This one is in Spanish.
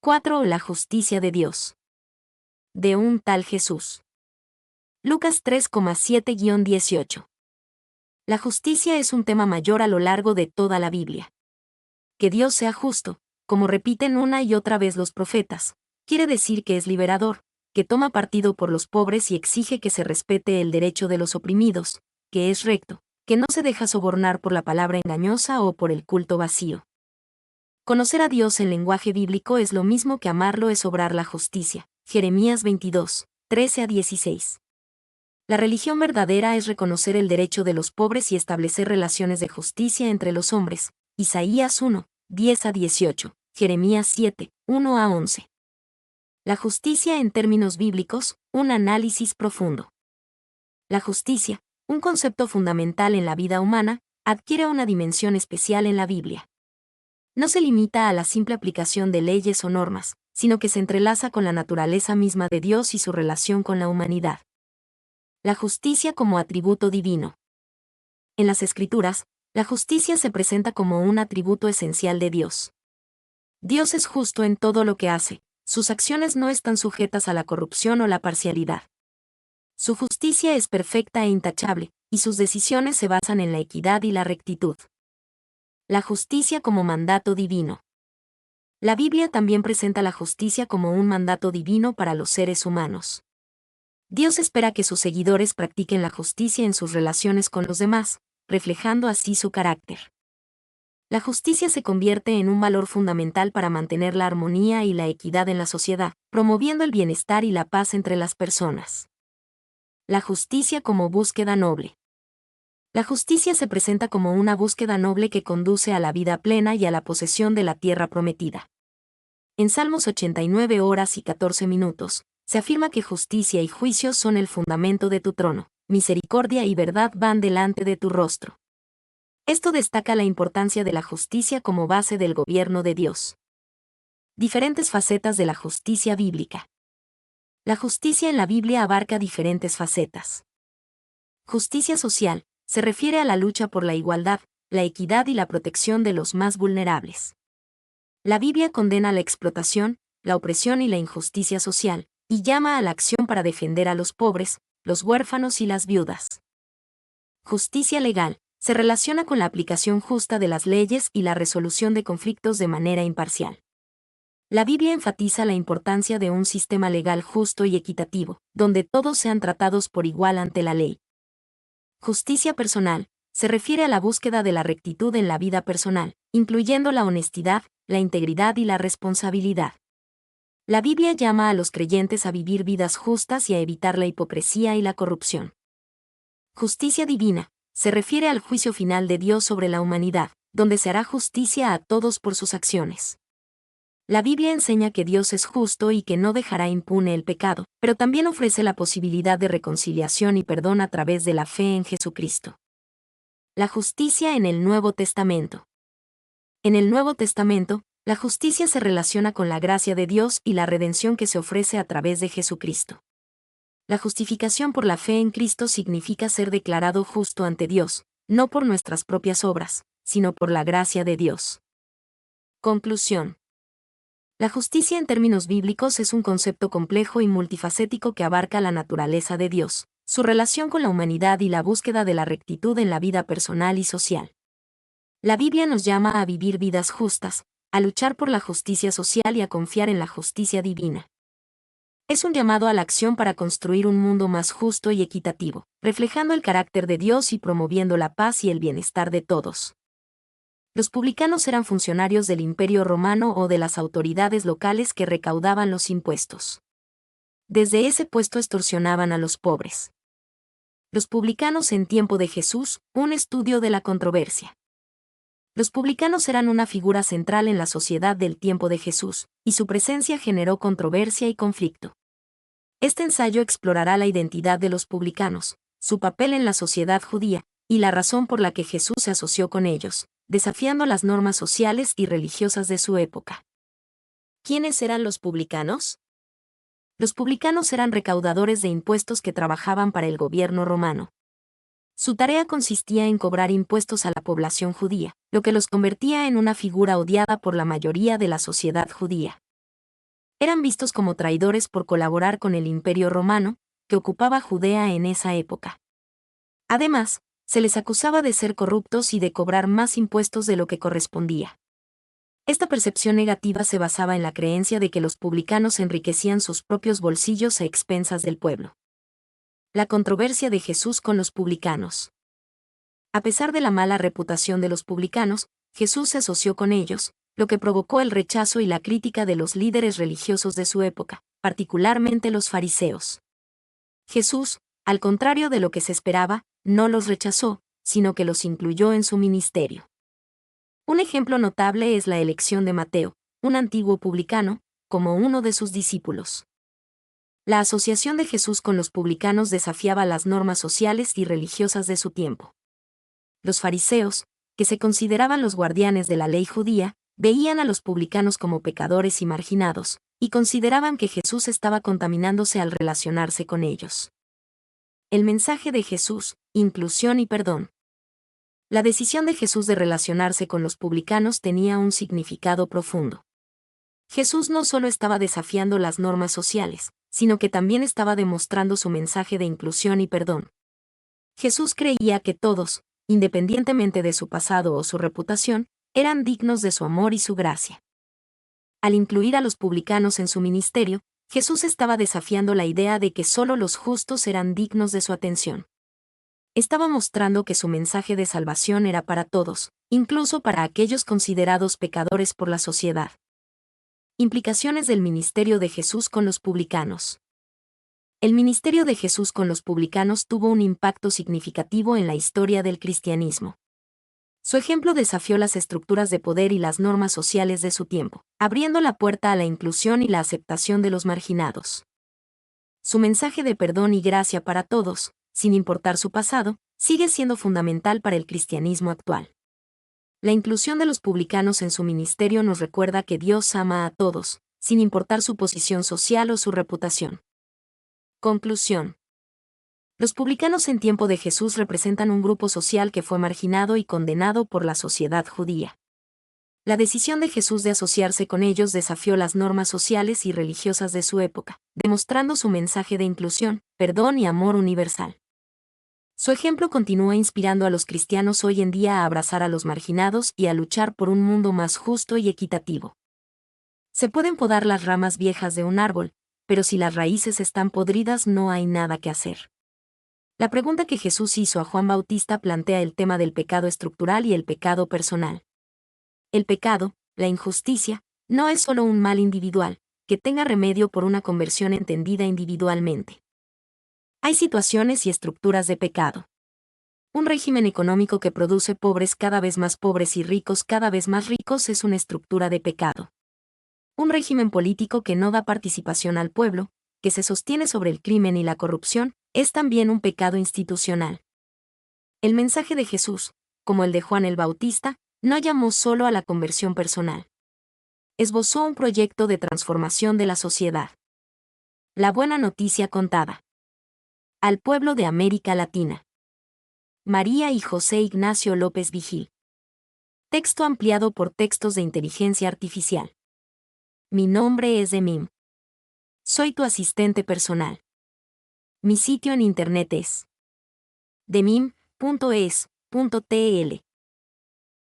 4. La justicia de Dios. De un tal Jesús. Lucas 3,7-18. La justicia es un tema mayor a lo largo de toda la Biblia. Que Dios sea justo, como repiten una y otra vez los profetas, quiere decir que es liberador, que toma partido por los pobres y exige que se respete el derecho de los oprimidos, que es recto, que no se deja sobornar por la palabra engañosa o por el culto vacío. Conocer a Dios en lenguaje bíblico es lo mismo que amarlo es obrar la justicia. Jeremías 22, 13-16. La religión verdadera es reconocer el derecho de los pobres y establecer relaciones de justicia entre los hombres. Isaías 1, 10-18, Jeremías 7, 1-11. La justicia en términos bíblicos, un análisis profundo. La justicia, un concepto fundamental en la vida humana, adquiere una dimensión especial en la Biblia. No se limita a la simple aplicación de leyes o normas, sino que se entrelaza con la naturaleza misma de Dios y su relación con la humanidad. La justicia como atributo divino. En las Escrituras, la justicia se presenta como un atributo esencial de Dios. Dios es justo en todo lo que hace, sus acciones no están sujetas a la corrupción o la parcialidad. Su justicia es perfecta e intachable, y sus decisiones se basan en la equidad y la rectitud. La justicia como mandato divino. La Biblia también presenta la justicia como un mandato divino para los seres humanos. Dios espera que sus seguidores practiquen la justicia en sus relaciones con los demás, reflejando así su carácter. La justicia se convierte en un valor fundamental para mantener la armonía y la equidad en la sociedad, promoviendo el bienestar y la paz entre las personas. La justicia como búsqueda noble. La justicia se presenta como una búsqueda noble que conduce a la vida plena y a la posesión de la tierra prometida. En Salmos 89 horas y 14 minutos, se afirma que justicia y juicio son el fundamento de tu trono, misericordia y verdad van delante de tu rostro. Esto destaca la importancia de la justicia como base del gobierno de Dios. Diferentes facetas de la justicia bíblica. La justicia en la Biblia abarca diferentes facetas. Justicia social se refiere a la lucha por la igualdad, la equidad y la protección de los más vulnerables. La Biblia condena la explotación, la opresión y la injusticia social, y llama a la acción para defender a los pobres, los huérfanos y las viudas. Justicia legal se relaciona con la aplicación justa de las leyes y la resolución de conflictos de manera imparcial. La Biblia enfatiza la importancia de un sistema legal justo y equitativo, donde todos sean tratados por igual ante la ley. Justicia personal se refiere a la búsqueda de la rectitud en la vida personal, incluyendo la honestidad, la integridad y la responsabilidad. La Biblia llama a los creyentes a vivir vidas justas y a evitar la hipocresía y la corrupción. Justicia divina se refiere al juicio final de Dios sobre la humanidad, donde se hará justicia a todos por sus acciones. La Biblia enseña que Dios es justo y que no dejará impune el pecado, pero también ofrece la posibilidad de reconciliación y perdón a través de la fe en Jesucristo. La justicia en el Nuevo Testamento. En el Nuevo Testamento, la justicia se relaciona con la gracia de Dios y la redención que se ofrece a través de Jesucristo. La justificación por la fe en Cristo significa ser declarado justo ante Dios, no por nuestras propias obras, sino por la gracia de Dios. Conclusión. La justicia en términos bíblicos es un concepto complejo y multifacético que abarca la naturaleza de Dios, su relación con la humanidad y la búsqueda de la rectitud en la vida personal y social. La Biblia nos llama a vivir vidas justas, a luchar por la justicia social y a confiar en la justicia divina. Es un llamado a la acción para construir un mundo más justo y equitativo, reflejando el carácter de Dios y promoviendo la paz y el bienestar de todos. Los publicanos eran funcionarios del Imperio Romano o de las autoridades locales que recaudaban los impuestos. Desde ese puesto extorsionaban a los pobres. Los publicanos en tiempo de Jesús, un estudio de la controversia. Los publicanos eran una figura central en la sociedad del tiempo de Jesús, y su presencia generó controversia y conflicto. Este ensayo explorará la identidad de los publicanos, su papel en la sociedad judía, y la razón por la que Jesús se asoció con ellos, desafiando las normas sociales y religiosas de su época. ¿Quiénes eran los publicanos? Los publicanos eran recaudadores de impuestos que trabajaban para el gobierno romano. Su tarea consistía en cobrar impuestos a la población judía, lo que los convertía en una figura odiada por la mayoría de la sociedad judía. Eran vistos como traidores por colaborar con el Imperio Romano, que ocupaba Judea en esa época. Además, se les acusaba de ser corruptos y de cobrar más impuestos de lo que correspondía. Esta percepción negativa se basaba en la creencia de que los publicanos enriquecían sus propios bolsillos a expensas del pueblo. La controversia de Jesús con los publicanos. A pesar de la mala reputación de los publicanos, Jesús se asoció con ellos, lo que provocó el rechazo y la crítica de los líderes religiosos de su época, particularmente los fariseos. Jesús, al contrario de lo que se esperaba, no los rechazó, sino que los incluyó en su ministerio. Un ejemplo notable es la elección de Mateo, un antiguo publicano, como uno de sus discípulos. La asociación de Jesús con los publicanos desafiaba las normas sociales y religiosas de su tiempo. Los fariseos, que se consideraban los guardianes de la ley judía, veían a los publicanos como pecadores y marginados, y consideraban que Jesús estaba contaminándose al relacionarse con ellos. El mensaje de Jesús, inclusión y perdón. La decisión de Jesús de relacionarse con los publicanos tenía un significado profundo. Jesús no solo estaba desafiando las normas sociales, sino que también estaba demostrando su mensaje de inclusión y perdón. Jesús creía que todos, independientemente de su pasado o su reputación, eran dignos de su amor y su gracia. Al incluir a los publicanos en su ministerio, Jesús estaba desafiando la idea de que solo los justos eran dignos de su atención. Estaba mostrando que su mensaje de salvación era para todos, incluso para aquellos considerados pecadores por la sociedad. Implicaciones del ministerio de Jesús con los publicanos. El ministerio de Jesús con los publicanos tuvo un impacto significativo en la historia del cristianismo. Su ejemplo desafió las estructuras de poder y las normas sociales de su tiempo, abriendo la puerta a la inclusión y la aceptación de los marginados. Su mensaje de perdón y gracia para todos, sin importar su pasado, sigue siendo fundamental para el cristianismo actual. La inclusión de los publicanos en su ministerio nos recuerda que Dios ama a todos, sin importar su posición social o su reputación. Conclusión. Los publicanos en tiempo de Jesús representan un grupo social que fue marginado y condenado por la sociedad judía. La decisión de Jesús de asociarse con ellos desafió las normas sociales y religiosas de su época, demostrando su mensaje de inclusión, perdón y amor universal. Su ejemplo continúa inspirando a los cristianos hoy en día a abrazar a los marginados y a luchar por un mundo más justo y equitativo. Se pueden podar las ramas viejas de un árbol, pero si las raíces están podridas no hay nada que hacer. La pregunta que Jesús hizo a Juan Bautista plantea el tema del pecado estructural y el pecado personal. El pecado, la injusticia, no es solo un mal individual, que tenga remedio por una conversión entendida individualmente. Hay situaciones y estructuras de pecado. Un régimen económico que produce pobres cada vez más pobres y ricos cada vez más ricos es una estructura de pecado. Un régimen político que no da participación al pueblo, que se sostiene sobre el crimen y la corrupción, es también un pecado institucional. El mensaje de Jesús, como el de Juan el Bautista, no llamó solo a la conversión personal. Esbozó un proyecto de transformación de la sociedad. La buena noticia contada. Al pueblo de América Latina. María y José Ignacio López Vigil. Texto ampliado por textos de inteligencia artificial. Mi nombre es Demim. Soy tu asistente personal. Mi sitio en internet es demim.es.tl